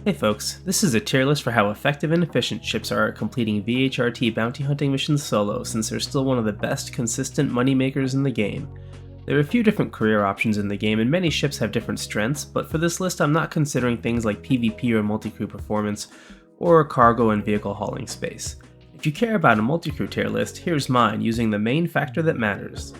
Hey folks, this is a tier list for how effective and efficient ships are at completing VHRT bounty hunting missions solo, since they're still one of the best consistent moneymakers in the game. There are a few different career options in the game and many ships have different strengths, but for this list I'm not considering things like PvP or multi-crew performance, or cargo and vehicle hauling space. If you care about a multi-crew tier list, here's mine using the main factor that matters.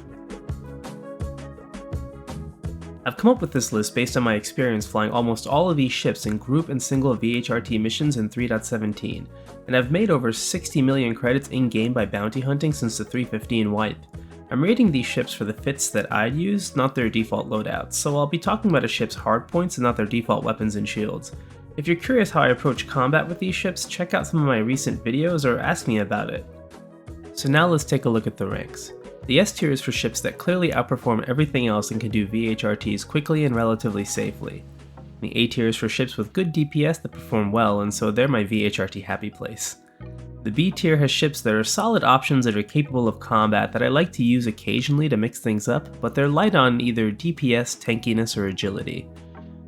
I've come up with this list based on my experience flying almost all of these ships in group and single VHRT missions in 3.17, and I've made over 60 million credits in-game by bounty hunting since the 315 wipe. I'm rating these ships for the fits that I'd use, not their default loadouts, so I'll be talking about a ship's hardpoints and not their default weapons and shields. If you're curious how I approach combat with these ships, check out some of my recent videos or ask me about it. So now let's take a look at the ranks. The S tier is for ships that clearly outperform everything else and can do VHRTs quickly and relatively safely. The A tier is for ships with good DPS that perform well, and so they're my VHRT happy place. The B tier has ships that are solid options that are capable of combat that I like to use occasionally to mix things up, but they're light on either DPS, tankiness, or agility.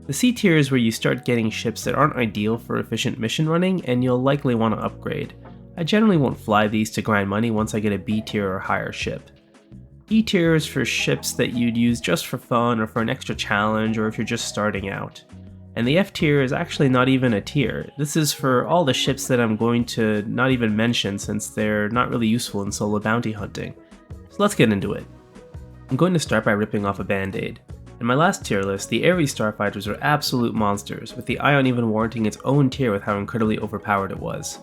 The C tier is where you start getting ships that aren't ideal for efficient mission running, and you'll likely want to upgrade. I generally won't fly these to grind money once I get a B tier or higher ship. E tier is for ships that you'd use just for fun or for an extra challenge or if you're just starting out. And the F tier is actually not even a tier. This is for all the ships that I'm going to not even mention since they're not really useful in solo bounty hunting. So let's get into it. I'm going to start by ripping off a band-aid. In my last tier list, the Ares starfighters are absolute monsters, with the Ion even warranting its own tier with how incredibly overpowered it was.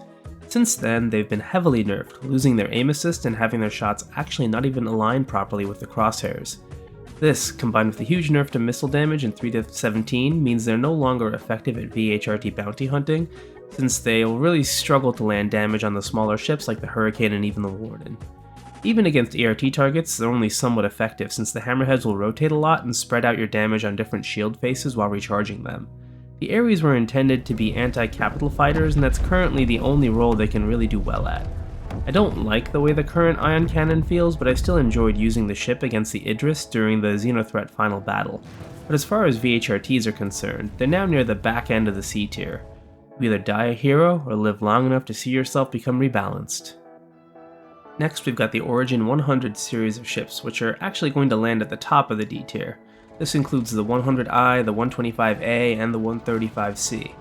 Since then, they've been heavily nerfed, losing their aim assist and having their shots actually not even align properly with the crosshairs. This, combined with the huge nerf to missile damage in 3.17, means they're no longer effective at VHRT bounty hunting, since they'll really struggle to land damage on the smaller ships like the Hurricane and even the Warden. Even against ERT targets, they're only somewhat effective since the hammerheads will rotate a lot and spread out your damage on different shield faces while recharging them. The Ares were intended to be anti-capital fighters, and that's currently the only role they can really do well at. I don't like the way the current ion cannon feels, but I still enjoyed using the ship against the Idris during the Xenothreat final battle. But as far as VHRTs are concerned, they're now near the back end of the C tier. You either die a hero or live long enough to see yourself become rebalanced. Next, we've got the Origin 100 series of ships, which are actually going to land at the top of the D tier. This includes the 100I, the 125A, and the 135C.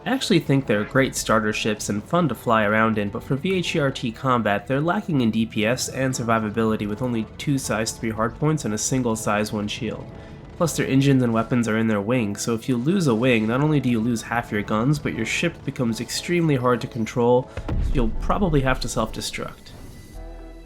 I actually think they're great starter ships and fun to fly around in, but for VHRT combat, they're lacking in DPS and survivability with only 2 size 3 hardpoints and a single size 1 shield. Plus their engines and weapons are in their wings, so if you lose a wing, not only do you lose half your guns, but your ship becomes extremely hard to control, so you'll probably have to self-destruct.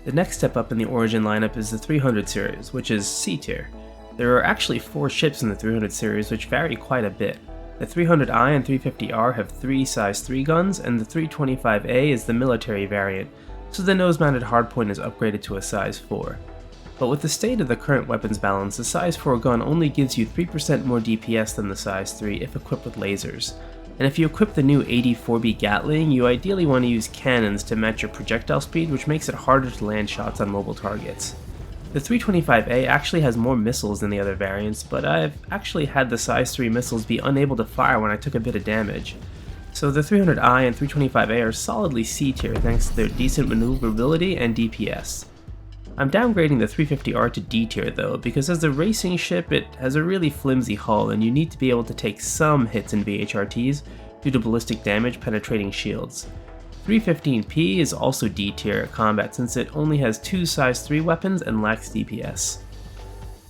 The next step up in the Origin lineup is the 300 series, which is C tier. There are actually 4 ships in the 300 series which vary quite a bit. The 300I and 350R have 3 size 3 guns, and the 325A is the military variant, so the nose-mounted hardpoint is upgraded to a size 4. But with the state of the current weapons balance, the size 4 gun only gives you 3% more DPS than the size 3 if equipped with lasers. And if you equip the new 84B Gatling, you ideally want to use cannons to match your projectile speed, which makes it harder to land shots on mobile targets. The 325A actually has more missiles than the other variants, but I've actually had the size 3 missiles be unable to fire when I took a bit of damage. So the 300I and 325A are solidly C tier thanks to their decent maneuverability and DPS. I'm downgrading the 350R to D tier though, because as a racing ship it has a really flimsy hull and you need to be able to take some hits in VHRTs due to ballistic damage penetrating shields. 315P is also D tier at combat since it only has 2 size 3 weapons and lacks DPS.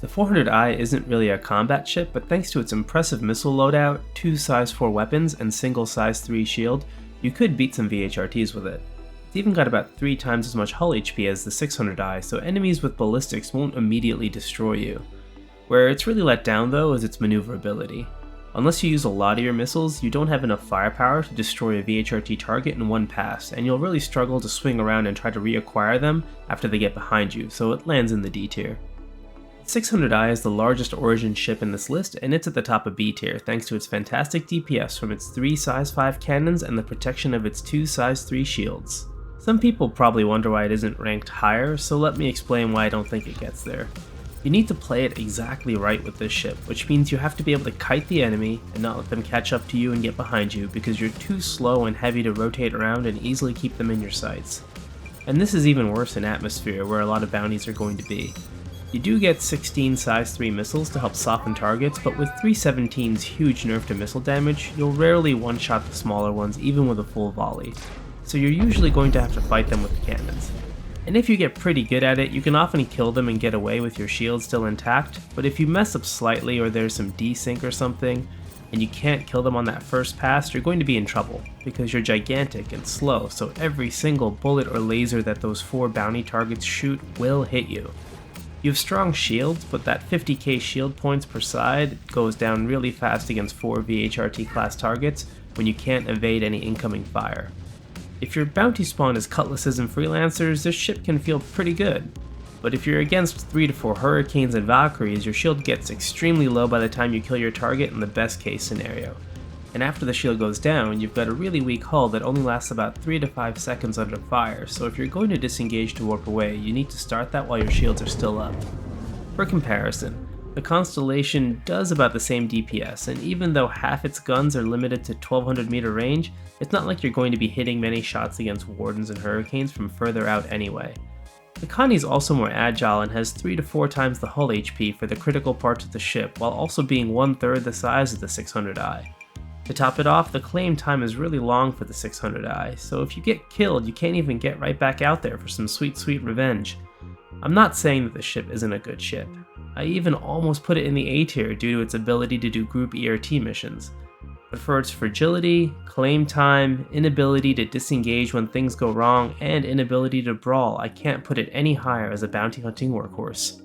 The 400I isn't really a combat ship, but thanks to its impressive missile loadout, 2 size 4 weapons, and single size 3 shield, you could beat some VHRTs with it. It's even got about 3 times as much hull HP as the 600I, so enemies with ballistics won't immediately destroy you. Where it's really let down though is its maneuverability. Unless you use a lot of your missiles, you don't have enough firepower to destroy a VHRT target in one pass, and you'll really struggle to swing around and try to reacquire them after they get behind you, so it lands in the D tier. 600I is the largest Origin ship in this list, and it's at the top of B tier thanks to its fantastic DPS from its 3 size 5 cannons and the protection of its 2 size 3 shields. Some people probably wonder why it isn't ranked higher, so let me explain why I don't think it gets there. You need to play it exactly right with this ship, which means you have to be able to kite the enemy and not let them catch up to you and get behind you because you're too slow and heavy to rotate around and easily keep them in your sights. And this is even worse in atmosphere, where a lot of bounties are going to be. You do get 16 size 3 missiles to help soften targets, but with 317's huge nerf to missile damage, you'll rarely one-shot the smaller ones even with a full volley, so you're usually going to have to fight them with the cannons. And if you get pretty good at it, you can often kill them and get away with your shield still intact, but if you mess up slightly or there's some desync or something, and you can't kill them on that first pass, you're going to be in trouble, because you're gigantic and slow, so every single bullet or laser that those 4 bounty targets shoot will hit you. You have strong shields, but that 50k shield points per side goes down really fast against 4 VHRT class targets when you can't evade any incoming fire. If your bounty spawn is Cutlasses and Freelancers, this ship can feel pretty good, but if you're against 3 to 4 Hurricanes and Valkyries, your shield gets extremely low by the time you kill your target in the best case scenario. And after the shield goes down, you've got a really weak hull that only lasts about 3 to 5 seconds under fire, so if you're going to disengage to warp away, you need to start that while your shields are still up. For comparison, the Constellation does about the same DPS, and even though half its guns are limited to 1200 meter range, it's not like you're going to be hitting many shots against Wardens and Hurricanes from further out anyway. The Connie is also more agile and has 3 to 4 times the hull HP for the critical parts of the ship, while also being 1/3 the size of the 600i. To top it off, the claim time is really long for the 600i, so if you get killed, you can't even get right back out there for some sweet revenge. I'm not saying that the ship isn't a good ship. I even almost put it in the A tier due to its ability to do group ERT missions. But for its fragility, claim time, inability to disengage when things go wrong, and inability to brawl, I can't put it any higher as a bounty hunting workhorse.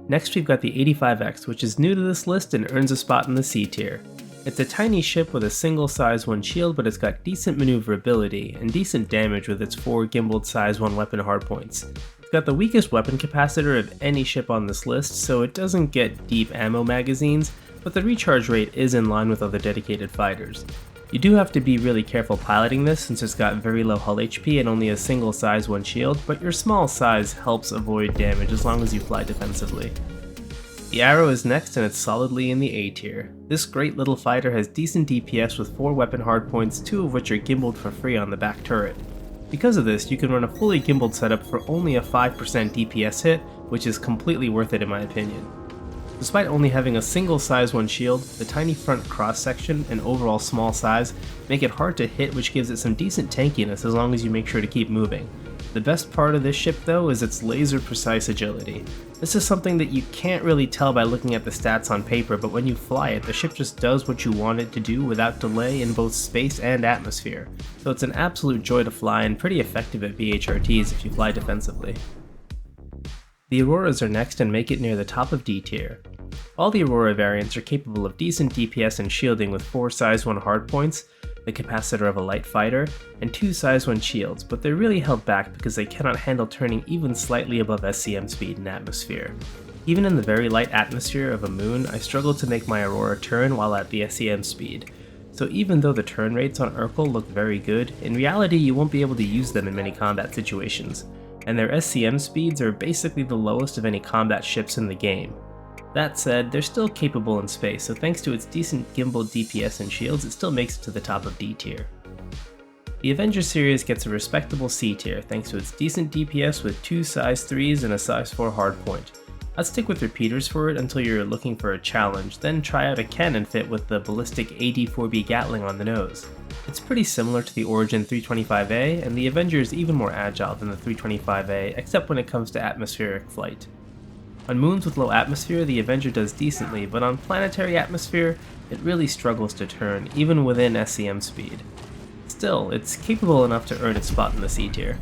Next we've got the 85X, which is new to this list and earns a spot in the C tier. It's a tiny ship with a single size 1 shield, but it's got decent maneuverability and decent damage with its 4 gimbaled size 1 weapon hardpoints. It's got the weakest weapon capacitor of any ship on this list, so it doesn't get deep ammo magazines, but the recharge rate is in line with other dedicated fighters. You do have to be really careful piloting this since it's got very low hull HP and only a single size 1 shield, but your small size helps avoid damage as long as you fly defensively. The Arrow is next and it's solidly in the A tier. This great little fighter has decent DPS with 4 weapon hardpoints, 2 of which are gimbaled for free on the back turret. Because of this, you can run a fully gimbaled setup for only a 5% DPS hit, which is completely worth it in my opinion. Despite only having a single size 1 shield, the tiny front cross section and overall small size make it hard to hit, which gives it some decent tankiness as long as you make sure to keep moving. The best part of this ship though is its laser precise agility. This is something that you can't really tell by looking at the stats on paper, but when you fly it, the ship just does what you want it to do without delay in both space and atmosphere. So it's an absolute joy to fly and pretty effective at VHRTs if you fly defensively. The Auroras are next and make it near the top of D tier. All the Aurora variants are capable of decent DPS and shielding with 4 size 1 hardpoints, the capacitor of a light fighter, and 2 size 1 shields, but they're really held back because they cannot handle turning even slightly above SCM speed in atmosphere. Even in the very light atmosphere of a moon, I struggle to make my Aurora turn while at the SCM speed. So even though the turn rates on Urkel look very good, in reality you won't be able to use them in many combat situations, and their SCM speeds are basically the lowest of any combat ships in the game. That said, they're still capable in space, so thanks to its decent gimbal DPS and shields, it still makes it to the top of D tier. The Avenger series gets a respectable C tier thanks to its decent DPS with 2 size 3s and a size 4 hardpoint. I'd stick with repeaters for it until you're looking for a challenge, then try out a cannon fit with the ballistic AD-4B Gatling on the nose. It's pretty similar to the Origin 325A, and the Avenger is even more agile than the 325A, except when it comes to atmospheric flight. On moons with low atmosphere, the Avenger does decently, but on planetary atmosphere, it really struggles to turn, even within SCM speed. Still, it's capable enough to earn its spot in the C tier.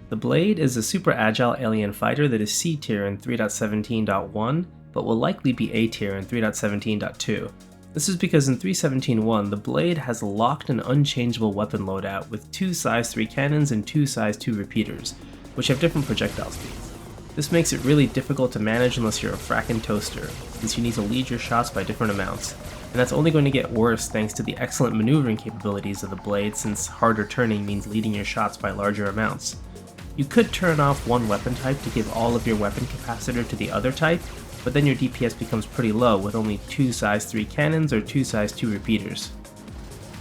The Blade is a super agile alien fighter that is C tier in 3.17.1, but will likely be A tier in 3.17.2. This is because in 3.17.1, the Blade has a locked and unchangeable weapon loadout with 2 size 3 cannons and 2 size 2 repeaters, which have different projectile speeds. This makes it really difficult to manage unless you're a frackin' toaster, since you need to lead your shots by different amounts, and that's only going to get worse thanks to the excellent maneuvering capabilities of the Blade, since harder turning means leading your shots by larger amounts. You could turn off one weapon type to give all of your weapon capacitor to the other type, but then your DPS becomes pretty low with only 2 size 3 cannons or 2 size 2 repeaters.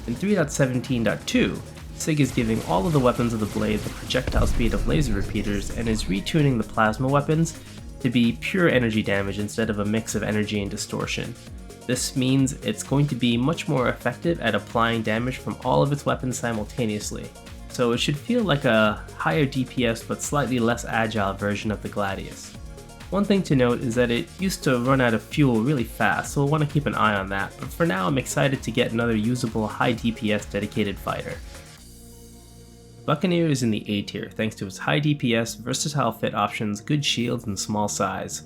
In 3.17.2, SIG is giving all of the weapons of the blade the projectile speed of laser repeaters and is retuning the plasma weapons to be pure energy damage instead of a mix of energy and distortion. This means it's going to be much more effective at applying damage from all of its weapons simultaneously, so it should feel like a higher DPS but slightly less agile version of the Gladius. One thing to note is that it used to run out of fuel really fast, so we'll want to keep an eye on that, but for now I'm excited to get another usable high DPS dedicated fighter. Buccaneer is in the A tier thanks to its high DPS, versatile fit options, good shields, and small size.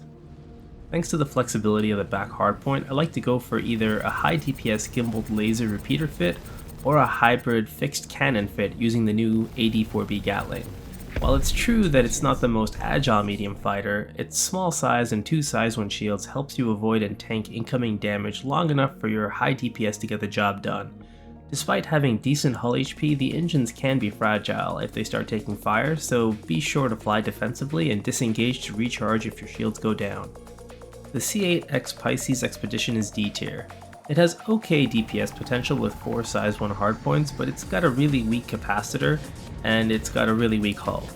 Thanks to the flexibility of the back hardpoint, I like to go for either a high DPS gimbaled laser repeater fit or a hybrid fixed cannon fit using the new AD4B Gatling. While it's true that it's not the most agile medium fighter, its small size and 2 size 1 shields helps you avoid and tank incoming damage long enough for your high DPS to get the job done. Despite having decent hull HP, the engines can be fragile if they start taking fire, so be sure to fly defensively and disengage to recharge if your shields go down. The C8X Pisces Expedition is D tier. It has okay DPS potential with 4 size 1 hardpoints, but it's got a really weak capacitor and it's got a really weak hull.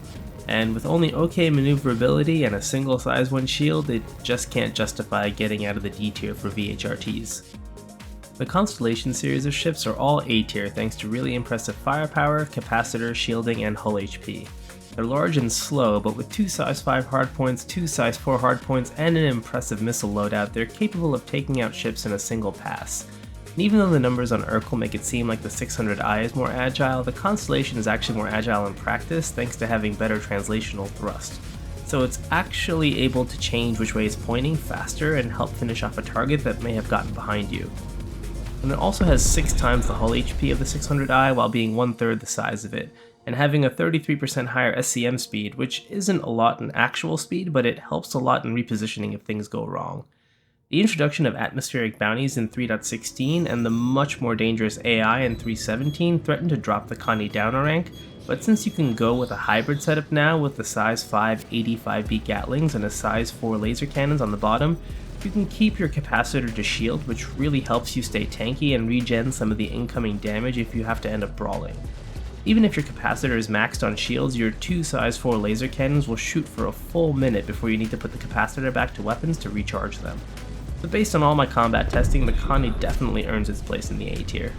And with only okay maneuverability and a single size 1 shield, it just can't justify getting out of the D tier for VHRTs. The Constellation series of ships are all A tier thanks to really impressive firepower, capacitor, shielding, and hull HP. They're large and slow, but with 2 size 5 hardpoints, 2 size 4 hardpoints, and an impressive missile loadout, they're capable of taking out ships in a single pass. And even though the numbers on Urkel make it seem like the 600i is more agile, the Constellation is actually more agile in practice thanks to having better translational thrust. So it's actually able to change which way it's pointing faster and help finish off a target that may have gotten behind you. And it also has 6 times the hull HP of the 600i while being 1/3 the size of it, and having a 33% higher SCM speed, which isn't a lot in actual speed, but it helps a lot in repositioning if things go wrong. The introduction of atmospheric bounties in 3.16 and the much more dangerous AI in 3.17 threatened to drop the Connie down a rank, but since you can go with a hybrid setup now with the size 5 85B Gatlings and a size 4 laser cannons on the bottom, you can keep your capacitor to shield, which really helps you stay tanky and regen some of the incoming damage if you have to end up brawling. Even if your capacitor is maxed on shields, your 2 size 4 laser cannons will shoot for a full minute before you need to put the capacitor back to weapons to recharge them. So based on all my combat testing, the Connie definitely earns its place in the A tier.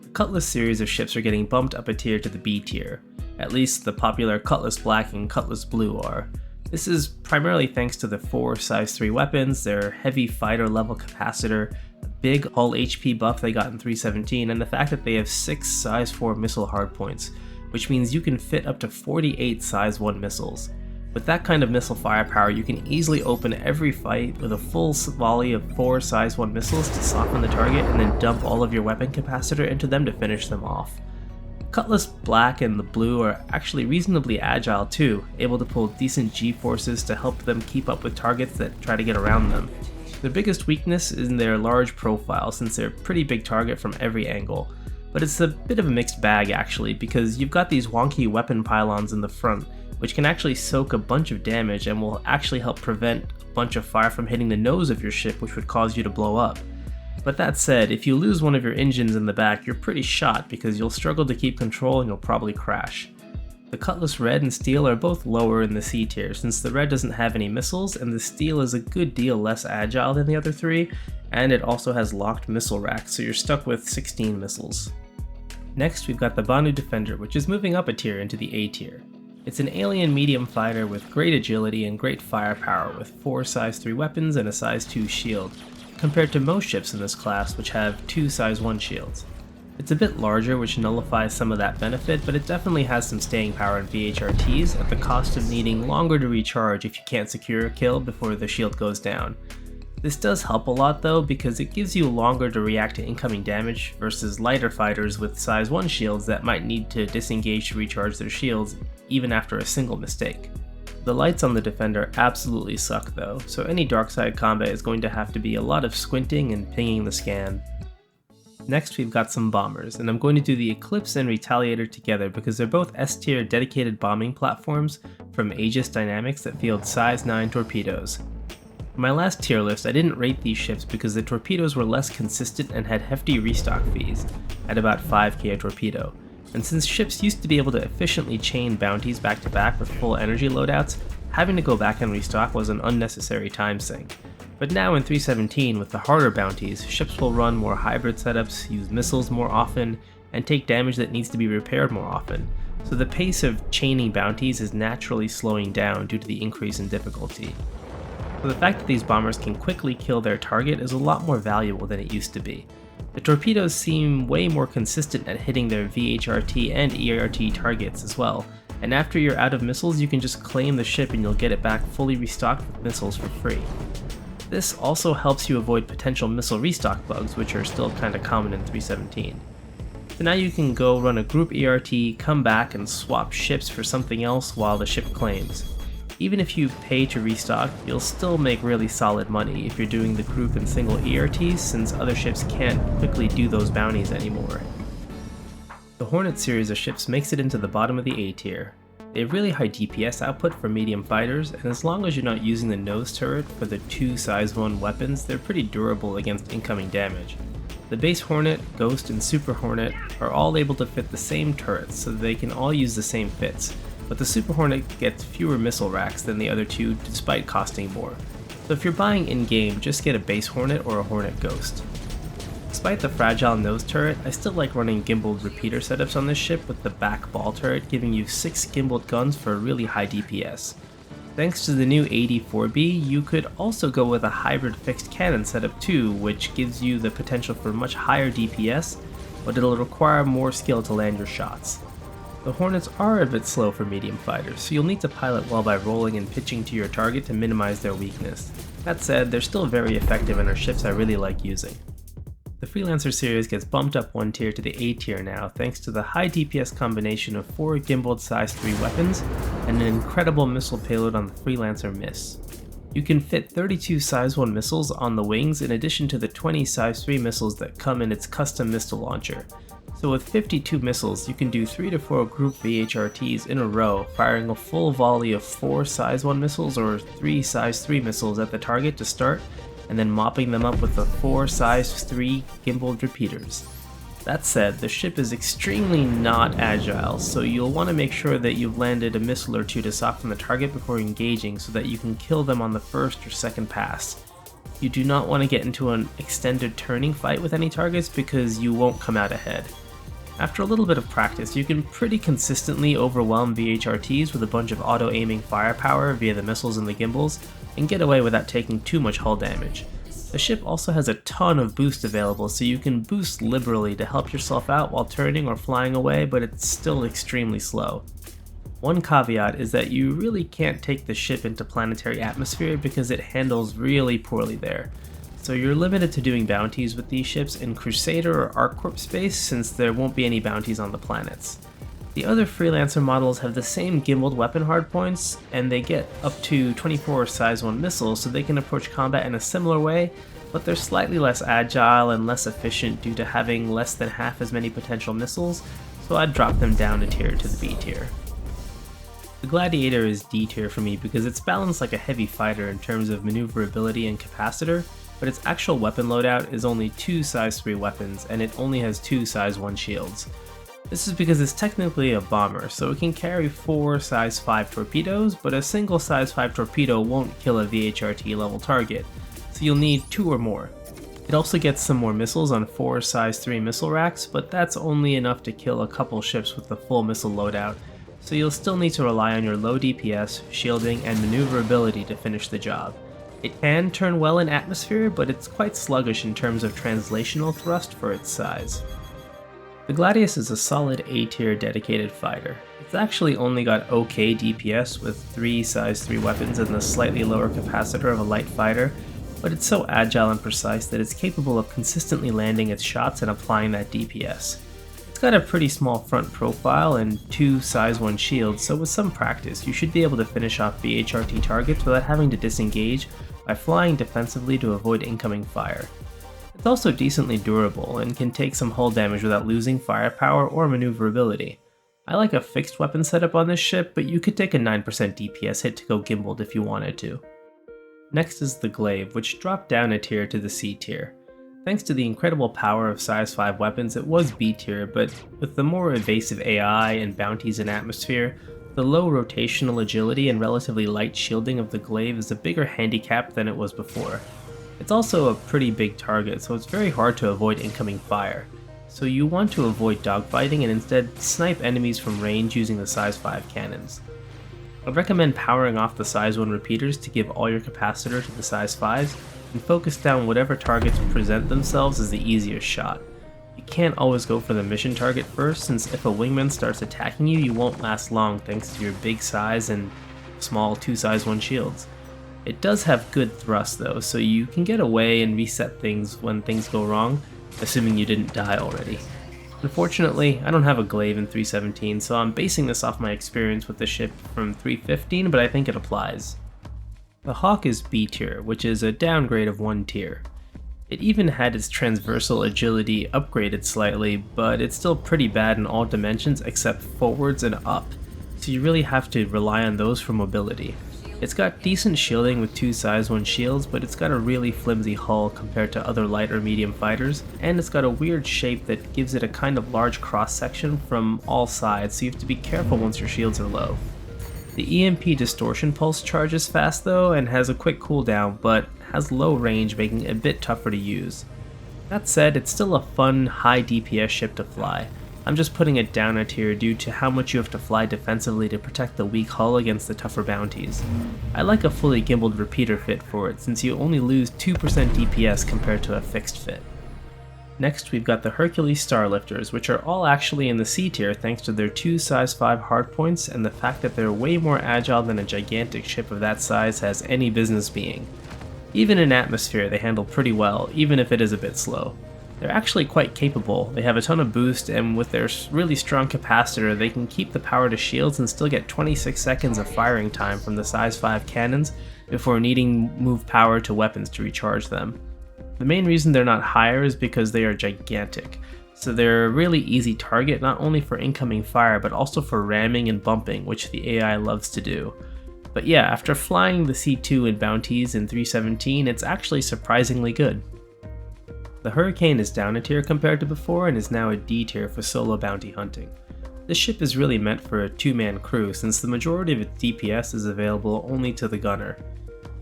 The Cutlass series of ships are getting bumped up a tier to the B tier. At least the popular Cutlass Black and Cutlass Blue are. This is primarily thanks to the 4 size 3 weapons, their heavy fighter level capacitor, a big hull HP buff they got in 3.17, and the fact that they have 6 size 4 missile hardpoints, which means you can fit up to 48 size 1 missiles. With that kind of missile firepower, you can easily open every fight with a full volley of 4 size 1 missiles to soften the target and then dump all of your weapon capacitor into them to finish them off. Cutlass Black and the Blue are actually reasonably agile too, able to pull decent G-forces to help them keep up with targets that try to get around them. Their biggest weakness is in their large profile since they're a pretty big target from every angle, but it's a bit of a mixed bag actually because you've got these wonky weapon pylons in the front which can actually soak a bunch of damage and will actually help prevent a bunch of fire from hitting the nose of your ship, which would cause you to blow up. But that said, if you lose one of your engines in the back, you're pretty shot because you'll struggle to keep control and you'll probably crash. The Cutlass Red and Steel are both lower in the C tier since the Red doesn't have any missiles and the Steel is a good deal less agile than the other 3, and it also has locked missile racks, so you're stuck with 16 missiles. Next, we've got the Banu Defender, which is moving up a tier into the A tier. It's an alien medium fighter with great agility and great firepower with 4 size 3 weapons and a size 2 shield, compared to most ships in this class which have 2 size 1 shields. It's a bit larger, which nullifies some of that benefit, but it definitely has some staying power in VHRTs at the cost of needing longer to recharge if you can't secure a kill before the shield goes down. This does help a lot though because it gives you longer to react to incoming damage versus lighter fighters with size 1 shields that might need to disengage to recharge their shields even after a single mistake. The lights on the Defender absolutely suck though, so any dark side combat is going to have to be a lot of squinting and pinging the scan. Next we've got some bombers, and I'm going to do the Eclipse and Retaliator together because they're both S-tier dedicated bombing platforms from Aegis Dynamics that field size 9 torpedoes. In my last tier list I didn't rate these ships because the torpedoes were less consistent and had hefty restock fees, at about 5k a torpedo, and since ships used to be able to efficiently chain bounties back to back with full energy loadouts, having to go back and restock was an unnecessary time sink. But now in 3.17, with the harder bounties, ships will run more hybrid setups, use missiles more often, and take damage that needs to be repaired more often, so the pace of chaining bounties is naturally slowing down due to the increase in difficulty. So the fact that these bombers can quickly kill their target is a lot more valuable than it used to be. The torpedoes seem way more consistent at hitting their VHRT and ERT targets as well, and after you're out of missiles you can just claim the ship and you'll get it back fully restocked with missiles for free. This also helps you avoid potential missile restock bugs, which are still kinda common in 3.17. So now you can go run a group ERT, come back and swap ships for something else while the ship claims. Even if you pay to restock, you'll still make really solid money if you're doing the group and single ERTs, since other ships can't quickly do those bounties anymore. The Hornet series of ships makes it into the bottom of the A tier. They have really high DPS output for medium fighters, and as long as you're not using the nose turret for the two size 1 weapons, they're pretty durable against incoming damage. The base Hornet, Ghost, and Super Hornet are all able to fit the same turrets, so they can all use the same fits, but the Super Hornet gets fewer missile racks than the other two despite costing more. So if you're buying in-game, just get a base Hornet or a Hornet Ghost. Despite the fragile nose turret, I still like running gimbaled repeater setups on this ship with the back ball turret giving you 6 gimbaled guns for a really high DPS. Thanks to the new AD4B, you could also go with a hybrid fixed cannon setup too, which gives you the potential for much higher DPS, but it'll require more skill to land your shots. The Hornets are a bit slow for medium fighters, so you'll need to pilot well by rolling and pitching to your target to minimize their weakness. That said, they're still very effective and are ships I really like using. The Freelancer series gets bumped up 1 tier to the A tier now thanks to the high DPS combination of 4 gimbaled size 3 weapons and an incredible missile payload on the Freelancer Miss. You can fit 32 size 1 missiles on the wings in addition to the 20 size 3 missiles that come in its custom missile launcher. So with 52 missiles, you can do 3 to 4 group VHRTs in a row, firing a full volley of 4 size 1 missiles or 3 size 3 missiles at the target to start, and then mopping them up with the 4 size 3 gimbaled repeaters. That said, the ship is extremely not agile, so you'll want to make sure that you've landed a missile or two to soften the target before engaging so that you can kill them on the first or second pass. You do not want to get into an extended turning fight with any targets because you won't come out ahead. After a little bit of practice, you can pretty consistently overwhelm VHRTs with a bunch of auto-aiming firepower via the missiles and the gimbals, and get away without taking too much hull damage. The ship also has a ton of boost available, so you can boost liberally to help yourself out while turning or flying away, but it's still extremely slow. One caveat is that you really can't take the ship into planetary atmosphere because it handles really poorly there. So you're limited to doing bounties with these ships in Crusader or ArcCorp space since there won't be any bounties on the planets. The other Freelancer models have the same gimbaled weapon hardpoints, and they get up to 24 size 1 missiles so they can approach combat in a similar way, but they're slightly less agile and less efficient due to having less than half as many potential missiles, so I'd drop them down a tier to the B tier. The Gladiator is D tier for me because it's balanced like a heavy fighter in terms of maneuverability and capacitor, but its actual weapon loadout is only 2 size 3 weapons and it only has 2 size 1 shields. This is because it's technically a bomber, so it can carry 4 size 5 torpedoes, but a single size 5 torpedo won't kill a VHRT level target, so you'll need 2 or more. It also gets some more missiles on 4 size 3 missile racks, but that's only enough to kill a couple ships with the full missile loadout, so you'll still need to rely on your low DPS, shielding, and maneuverability to finish the job. It can turn well in atmosphere, but it's quite sluggish in terms of translational thrust for its size. The Gladius is a solid A tier dedicated fighter. It's actually only got okay DPS with 3 size 3 weapons and the slightly lower capacitor of a light fighter, but it's so agile and precise that it's capable of consistently landing its shots and applying that DPS. It's got a pretty small front profile and 2 size 1 shields, so with some practice you should be able to finish off VHRT targets without having to disengage by flying defensively to avoid incoming fire. At It's also decently durable and can take some hull damage without losing firepower or maneuverability. I like a fixed weapon setup on this ship, but you could take a 9% DPS hit to go gimbaled if you wanted to. Next is the Glaive, which dropped down a tier to the C tier. Thanks to the incredible power of size 5 weapons, it was B tier, but with the more evasive AI and bounties in atmosphere, the low rotational agility and relatively light shielding of the Glaive is a bigger handicap than it was before. It's also a pretty big target, so it's very hard to avoid incoming fire. So you want to avoid dogfighting and instead snipe enemies from range using the size 5 cannons. I'd recommend powering off the size 1 repeaters to give all your capacitor to the size 5s, and focus down whatever targets present themselves as the easiest shot. You can't always go for the mission target first, since if a wingman starts attacking you, you won't last long thanks to your big size and small 2 size 1 shields. It does have good thrust though, so you can get away and reset things when things go wrong, assuming you didn't die already. Unfortunately, I don't have a Glaive in 317, so I'm basing this off my experience with the ship from 315, but I think it applies. The Hawk is B tier, which is a downgrade of 1 tier. It even had its transversal agility upgraded slightly, but it's still pretty bad in all dimensions except forwards and up, so you really have to rely on those for mobility. It's got decent shielding with 2 size 1 shields, but it's got a really flimsy hull compared to other light or medium fighters, and it's got a weird shape that gives it a kind of large cross section from all sides, so you have to be careful once your shields are low. The EMP distortion pulse charges fast though and has a quick cooldown, but has low range, making it a bit tougher to use. That said, it's still a fun, high DPS ship to fly. I'm just putting it down a tier due to how much you have to fly defensively to protect the weak hull against the tougher bounties. I like a fully gimbaled repeater fit for it, since you only lose 2% DPS compared to a fixed fit. Next, we've got the Hercules Starlifters, which are all actually in the C tier thanks to their 2 size 5 hardpoints and the fact that they're way more agile than a gigantic ship of that size has any business being. Even in atmosphere, they handle pretty well, even if it is a bit slow. They're actually quite capable, they have a ton of boost, and with their really strong capacitor, they can keep the power to shields and still get 26 seconds of firing time from the size 5 cannons before needing move power to weapons to recharge them. The main reason they're not higher is because they are gigantic, so they're a really easy target not only for incoming fire but also for ramming and bumping, which the AI loves to do. But yeah, after flying the C2 and bounties in 317, it's actually surprisingly good. The Hurricane is down a tier compared to before and is now a D tier for solo bounty hunting. This ship is really meant for a 2-man crew since the majority of its DPS is available only to the gunner.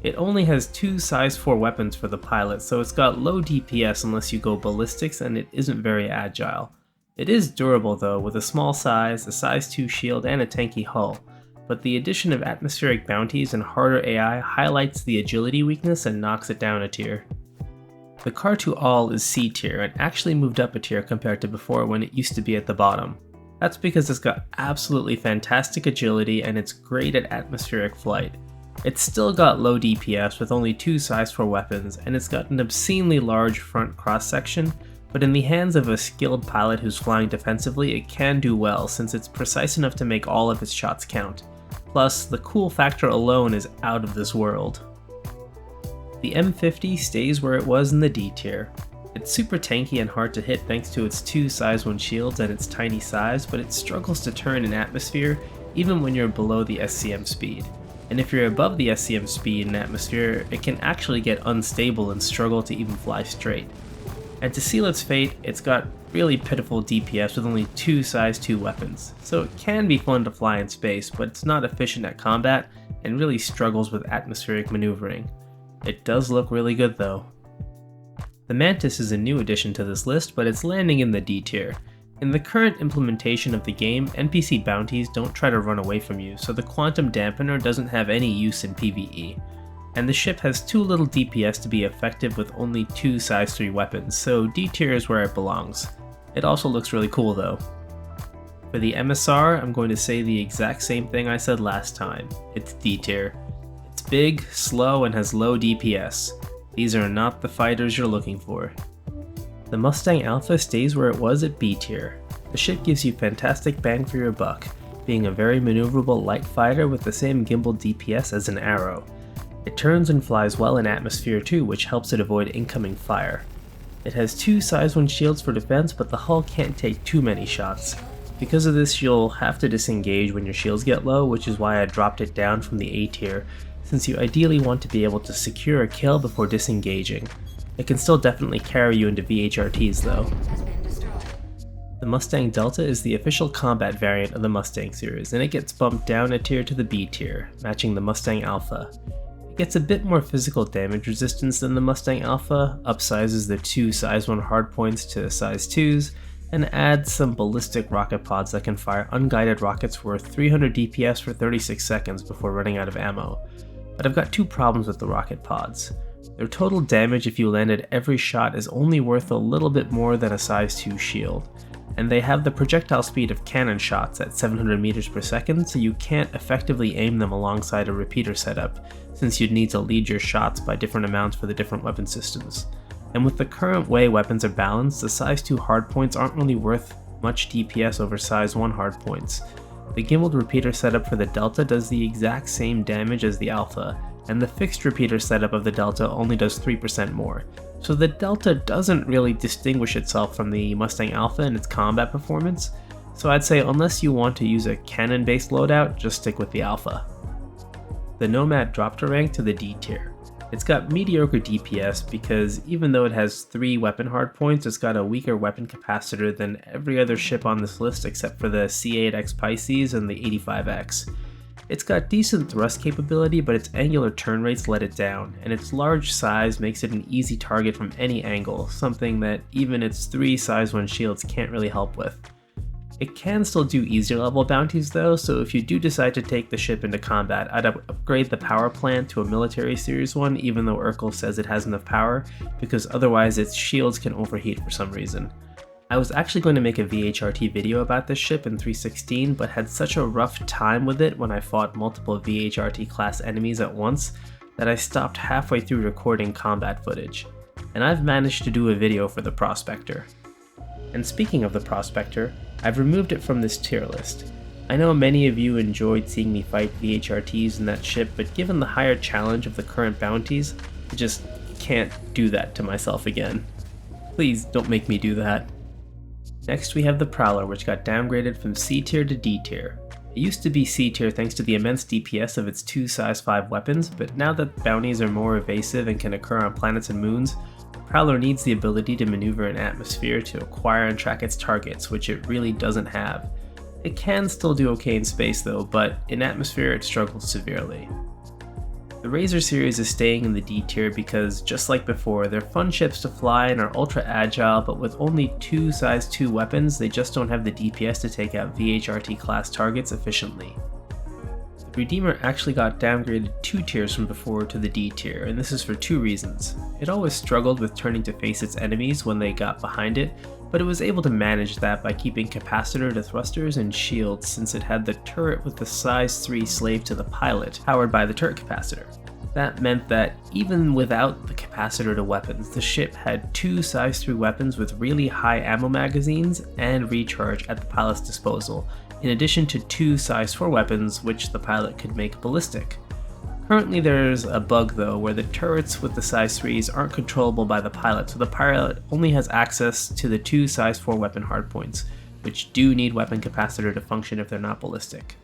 It only has 2 size 4 weapons for the pilot, so it's got low DPS unless you go ballistics, and it isn't very agile. It is durable though, with a small size, a size 2 shield, and a tanky hull, but the addition of atmospheric bounties and harder AI highlights the agility weakness and knocks it down a tier. The Khartu-al is C tier and actually moved up a tier compared to before when it used to be at the bottom. That's because it's got absolutely fantastic agility and it's great at atmospheric flight. It's still got low DPS with only 2 size 4 weapons, and it's got an obscenely large front cross section, but in the hands of a skilled pilot who's flying defensively, it can do well since it's precise enough to make all of its shots count. Plus, the cool factor alone is out of this world. The M50 stays where it was in the D tier. It's super tanky and hard to hit thanks to its 2 size 1 shields and its tiny size, but it struggles to turn in atmosphere even when you're below the SCM speed. And if you're above the SCM speed in atmosphere, it can actually get unstable and struggle to even fly straight. And to seal its fate, it's got really pitiful DPS with only 2 size 2 weapons, so it can be fun to fly in space, but it's not efficient at combat and really struggles with atmospheric maneuvering. It does look really good though. The Mantis is a new addition to this list, but it's landing in the D tier. In the current implementation of the game, NPC bounties don't try to run away from you, so the quantum dampener doesn't have any use in PvE. And the ship has too little DPS to be effective with only 2 size 3 weapons, so D tier is where it belongs. It also looks really cool though. For the MSR, I'm going to say the exact same thing I said last time. It's D tier. It's big, slow, and has low DPS. These are not the fighters you're looking for. The Mustang Alpha stays where it was at B tier. The ship gives you fantastic bang for your buck, being a very maneuverable light fighter with the same gimbal DPS as an Arrow. It turns and flies well in atmosphere too, which helps it avoid incoming fire. It has 2 size 1 shields for defense, but the hull can't take too many shots. Because of this, you'll have to disengage when your shields get low, which is why I dropped it down from the A tier, since you ideally want to be able to secure a kill before disengaging. It can still definitely carry you into VHRTs though. The Mustang Delta is the official combat variant of the Mustang series, and it gets bumped down a tier to the B tier, matching the Mustang Alpha. It gets a bit more physical damage resistance than the Mustang Alpha, upsizes the 2 size 1 hardpoints to size 2s, and adds some ballistic rocket pods that can fire unguided rockets worth 300 DPS for 36 seconds before running out of ammo. But I've got 2 problems with the rocket pods. Their total damage if you landed every shot is only worth a little bit more than a size 2 shield, and they have the projectile speed of cannon shots at 700 meters per second, so you can't effectively aim them alongside a repeater setup, since you'd need to lead your shots by different amounts for the different weapon systems. And with the current way weapons are balanced, the size 2 hardpoints aren't really worth much DPS over size 1 hardpoints. The gimbaled repeater setup for the Delta does the exact same damage as the Alpha, and the fixed repeater setup of the Delta only does 3% more. So the Delta doesn't really distinguish itself from the Mustang Alpha in its combat performance, so I'd say unless you want to use a cannon-based loadout, just stick with the Alpha. The Nomad dropped a rank to the D tier. It's got mediocre DPS because even though it has 3 weapon hardpoints, it's got a weaker weapon capacitor than every other ship on this list except for the C8X Pisces and the 85X. It's got decent thrust capability, but its angular turn rates let it down, and its large size makes it an easy target from any angle, something that even its 3 size 1 shields can't really help with. It can still do easier level bounties though, so if you do decide to take the ship into combat, I'd upgrade the power plant to a military series one, even though Urkel says it has enough power, because otherwise its shields can overheat for some reason. I was actually going to make a VHRT video about this ship in 316, but had such a rough time with it when I fought multiple VHRT class enemies at once that I stopped halfway through recording combat footage. And I've managed to do a video for the Prospector. And speaking of the Prospector, I've removed it from this tier list. I know many of you enjoyed seeing me fight VHRTs in that ship, but given the higher challenge of the current bounties, I just can't do that to myself again. Please don't make me do that. Next we have the Prowler, which got downgraded from C tier to D tier. It used to be C tier thanks to the immense DPS of its 2 size 5 weapons, but now that bounties are more evasive and can occur on planets and moons, Prowler needs the ability to maneuver in atmosphere to acquire and track its targets, which it really doesn't have. It can still do okay in space though, but in atmosphere it struggles severely. The Razor series is staying in the D tier because, just like before, they're fun ships to fly and are ultra agile, but with only 2 size 2 weapons, they just don't have the DPS to take out VHRT class targets efficiently. The Redeemer actually got downgraded 2 tiers from before to the D tier, and this is for 2 reasons. It always struggled with turning to face its enemies when they got behind it, but it was able to manage that by keeping capacitor to thrusters and shields since it had the turret with the size 3 slave to the pilot, powered by the turret capacitor. That meant that even without the capacitor to weapons, the ship had 2 size 3 weapons with really high ammo magazines and recharge at the pilot's disposal, in addition to 2 size 4 weapons which the pilot could make ballistic. Currently there's a bug though where the turrets with the size 3s aren't controllable by the pilot, so the pilot only has access to the 2 size 4 weapon hardpoints, which do need weapon capacitor to function if they're not ballistic.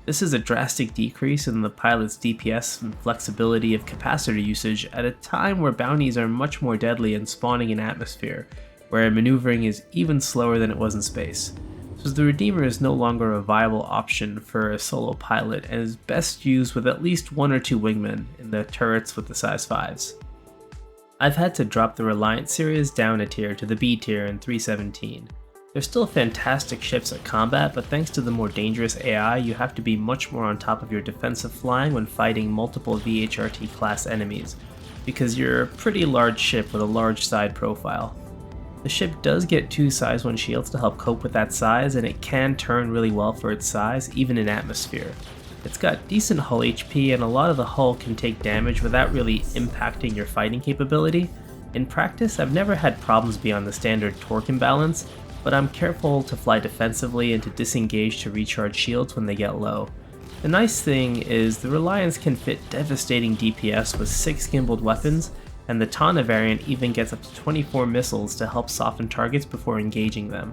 This is a drastic decrease in the pilot's DPS and flexibility of capacitor usage at a time where bounties are much more deadly and spawning in atmosphere, where maneuvering is even slower than it was in space. So the Redeemer is no longer a viable option for a solo pilot and is best used with at least 1 or 2 wingmen in the turrets with the size 5s. I've had to drop the Reliant series down a tier to the B tier in 317. They're still fantastic ships at combat, but thanks to the more dangerous AI, you have to be much more on top of your defensive flying when fighting multiple VHRT class enemies, because you're a pretty large ship with a large side profile. The ship does get 2 size 1 shields to help cope with that size, and it can turn really well for its size, even in atmosphere. It's got decent hull HP, and a lot of the hull can take damage without really impacting your fighting capability. In practice, I've never had problems beyond the standard torque imbalance, but I'm careful to fly defensively and to disengage to recharge shields when they get low. The nice thing is the Reliance can fit devastating DPS with 6 gimbaled weapons, and the Tana variant even gets up to 24 missiles to help soften targets before engaging them.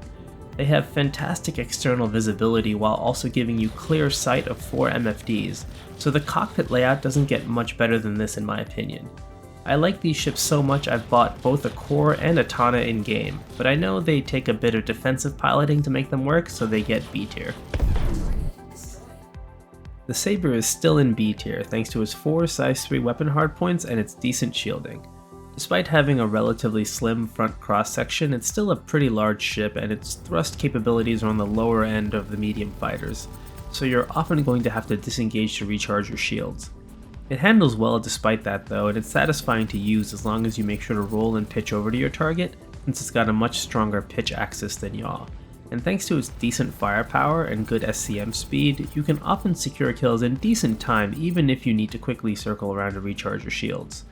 They have fantastic external visibility while also giving you clear sight of 4 MFDs, so the cockpit layout doesn't get much better than this in my opinion. I like these ships so much I've bought both a core and a Tana in-game, but I know they take a bit of defensive piloting to make them work, so they get B tier. The Sabre is still in B tier thanks to its 4 size 3 weapon hardpoints and its decent shielding. Despite having a relatively slim front cross-section, it's still a pretty large ship and its thrust capabilities are on the lower end of the medium fighters, so you're often going to have to disengage to recharge your shields. It handles well despite that though, and it's satisfying to use as long as you make sure to roll and pitch over to your target, since it's got a much stronger pitch axis than yaw. And thanks to its decent firepower and good SCM speed, you can often secure kills in decent time even if you need to quickly circle around to recharge your shields.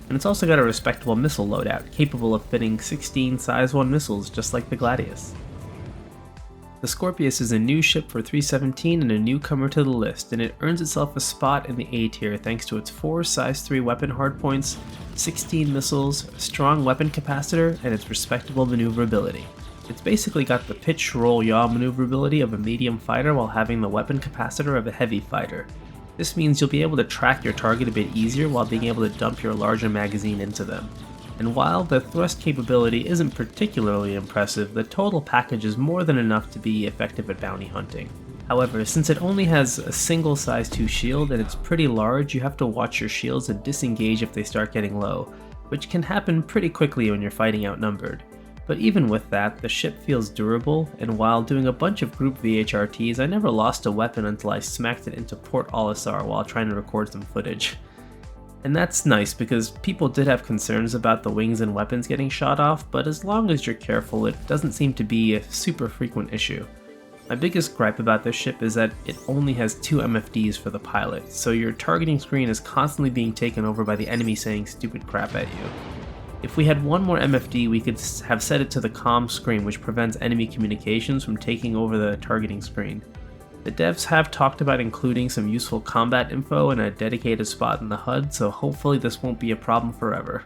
And it's also got a respectable missile loadout, capable of fitting 16 size 1 missiles just like the Gladius. The Scorpius is a new ship for 317 and a newcomer to the list, and it earns itself a spot in the A tier thanks to its 4 size 3 weapon hardpoints, 16 missiles, a strong weapon capacitor, and its respectable maneuverability. It's basically got the pitch, roll, yaw maneuverability of a medium fighter while having the weapon capacitor of a heavy fighter. This means you'll be able to track your target a bit easier while being able to dump your larger magazine into them. And while the thrust capability isn't particularly impressive, the total package is more than enough to be effective at bounty hunting. However, since it only has a single size 2 shield and it's pretty large, you have to watch your shields and disengage if they start getting low, which can happen pretty quickly when you're fighting outnumbered. But even with that, the ship feels durable, and while doing a bunch of group VHRTs, I never lost a weapon until I smacked it into Port Olisar while trying to record some footage. And that's nice because people did have concerns about the wings and weapons getting shot off, but as long as you're careful, it doesn't seem to be a super frequent issue. My biggest gripe about this ship is that it only has 2 MFDs for the pilot, so your targeting screen is constantly being taken over by the enemy saying stupid crap at you. If we had one more MFD, we could have set it to the comm screen, which prevents enemy communications from taking over the targeting screen. The devs have talked about including some useful combat info in a dedicated spot in the HUD, so hopefully this won't be a problem forever.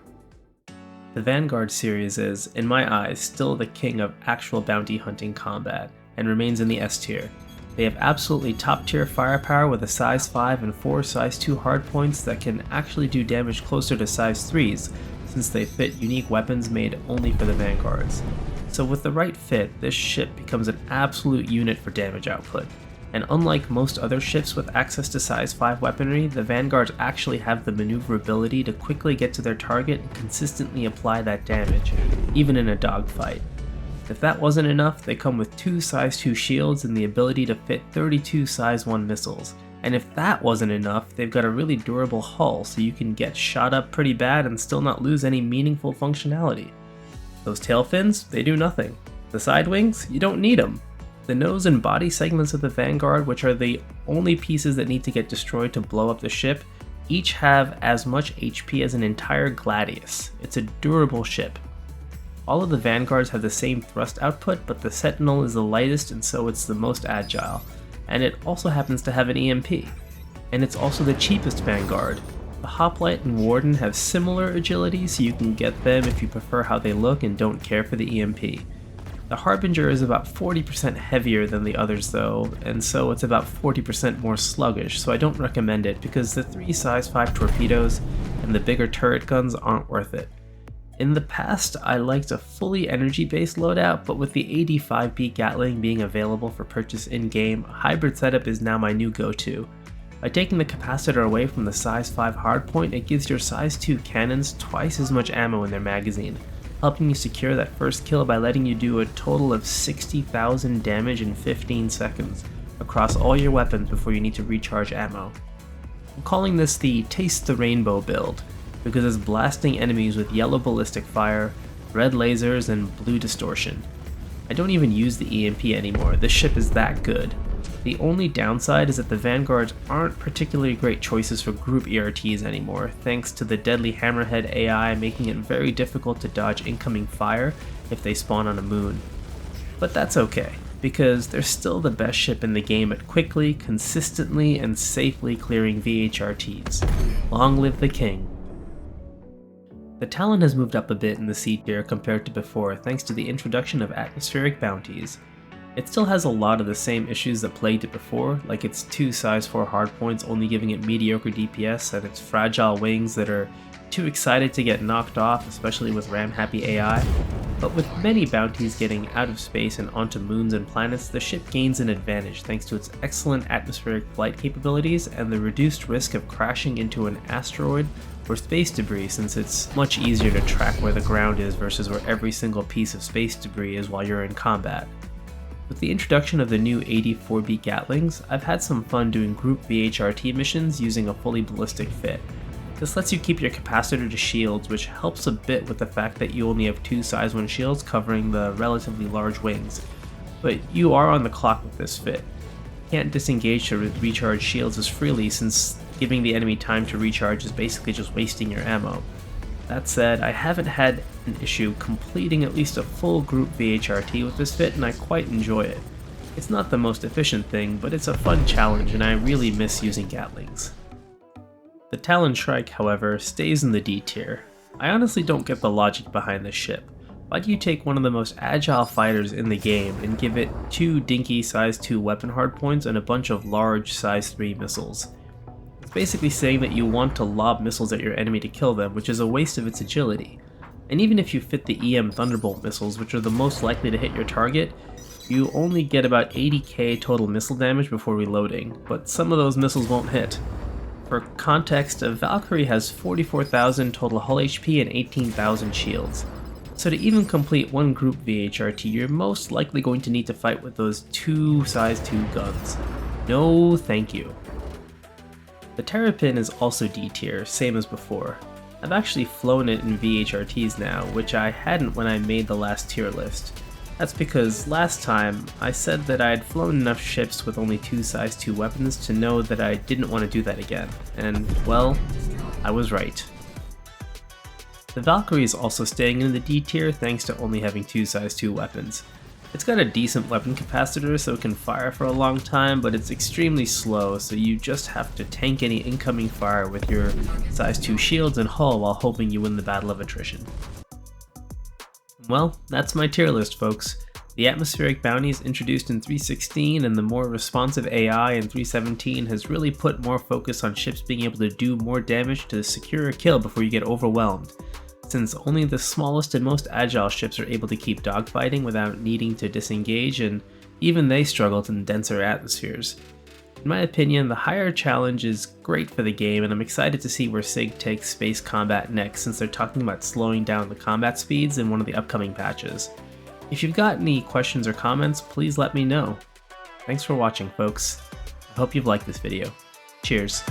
The Vanguard series is, in my eyes, still the king of actual bounty hunting combat, and remains in the S tier. They have absolutely top tier firepower with a size 5 and 4 size 2 hardpoints that can actually do damage closer to size 3s, since they fit unique weapons made only for the Vanguards. So with the right fit, this ship becomes an absolute unit for damage output. And unlike most other ships with access to size 5 weaponry, the Vanguards actually have the maneuverability to quickly get to their target and consistently apply that damage, even in a dogfight. If that wasn't enough, they come with 2 size 2 shields and the ability to fit 32 size 1 missiles. And if that wasn't enough, they've got a really durable hull so you can get shot up pretty bad and still not lose any meaningful functionality. Those tail fins, they do nothing. The side wings, you don't need them. The nose and body segments of the Vanguard, which are the only pieces that need to get destroyed to blow up the ship, each have as much HP as an entire Gladius. It's a durable ship. All of the Vanguards have the same thrust output, but the Sentinel is the lightest and so it's the most agile. And it also happens to have an EMP. And it's also the cheapest Vanguard. The Hoplite and Warden have similar agility, so you can get them if you prefer how they look and don't care for the EMP. The Harbinger is about 40% heavier than the others though, and so it's about 40% more sluggish, so I don't recommend it because the 3 size 5 torpedoes and the bigger turret guns aren't worth it. In the past, I liked a fully energy-based loadout, but with the 85B Gatling being available for purchase in-game, a hybrid setup is now my new go-to. By taking the capacitor away from the size 5 hardpoint, it gives your size 2 cannons twice as much ammo in their magazine, helping you secure that first kill by letting you do a total of 60,000 damage in 15 seconds across all your weapons before you need to recharge ammo. I'm calling this the Taste the Rainbow build, because it's blasting enemies with yellow ballistic fire, red lasers, and blue distortion. I don't even use the EMP anymore, this ship is that good. The only downside is that the Vanguards aren't particularly great choices for group ERTs anymore, thanks to the deadly Hammerhead AI making it very difficult to dodge incoming fire if they spawn on a moon. But that's okay, because they're still the best ship in the game at quickly, consistently, and safely clearing VHRTs. Long live the king. The Talon has moved up a bit in the C tier compared to before thanks to the introduction of atmospheric bounties. It still has a lot of the same issues that plagued it before, like its 2 size 4 hardpoints only giving it mediocre DPS and its fragile wings that are too excited to get knocked off, especially with RAM-happy AI. But with many bounties getting out of space and onto moons and planets, the ship gains an advantage thanks to its excellent atmospheric flight capabilities and the reduced risk of crashing into an asteroid or space debris, since it's much easier to track where the ground is versus where every single piece of space debris is while you're in combat. With the introduction of the new 84B Gatlings, I've had some fun doing group VHRT missions using a fully ballistic fit. This lets you keep your capacitor to shields, which helps a bit with the fact that you only have 2 size 1 shields covering the relatively large wings. But you are on the clock with this fit. You can't disengage to recharge shields as freely, since giving the enemy time to recharge is basically just wasting your ammo. That said, I haven't had an issue completing at least a full group VHRT with this fit, and I quite enjoy it. It's not the most efficient thing, but it's a fun challenge and I really miss using Gatlings. The Talon Shrike, however, stays in the D tier. I honestly don't get the logic behind this ship. Why do you take one of the most agile fighters in the game and give it 2 dinky size 2 weapon hardpoints and a bunch of large size 3 missiles? It's basically saying that you want to lob missiles at your enemy to kill them, which is a waste of its agility. And even if you fit the EM Thunderbolt missiles, which are the most likely to hit your target, you only get about 80k total missile damage before reloading, but some of those missiles won't hit. For context, a Valkyrie has 44,000 total hull HP and 18,000 shields. So to even complete one group VHRT, you're most likely going to need to fight with those 2 size 2 guns. No thank you. The Terrapin is also D tier, same as before. I've actually flown it in VHRTs now, which I hadn't when I made the last tier list. That's because last time I said that I had flown enough ships with only 2 size 2 weapons to know that I didn't want to do that again, and well, I was right. The Valkyrie is also staying in the D tier thanks to only having 2 size 2 weapons. It's got a decent weapon capacitor so it can fire for a long time, but it's extremely slow, so you just have to tank any incoming fire with your size 2 shields and hull while hoping you win the battle of attrition. Well, that's my tier list, folks. The atmospheric bounties introduced in 3.16 and the more responsive AI in 3.17 has really put more focus on ships being able to do more damage to secure a kill before you get overwhelmed, since only the smallest and most agile ships are able to keep dogfighting without needing to disengage, and even they struggle in denser atmospheres. In my opinion, the higher challenge is great for the game, and I'm excited to see where SIG takes space combat next, since they're talking about slowing down the combat speeds in one of the upcoming patches. If you've got any questions or comments, please let me know. Thanks for watching, folks. I hope you've liked this video. Cheers.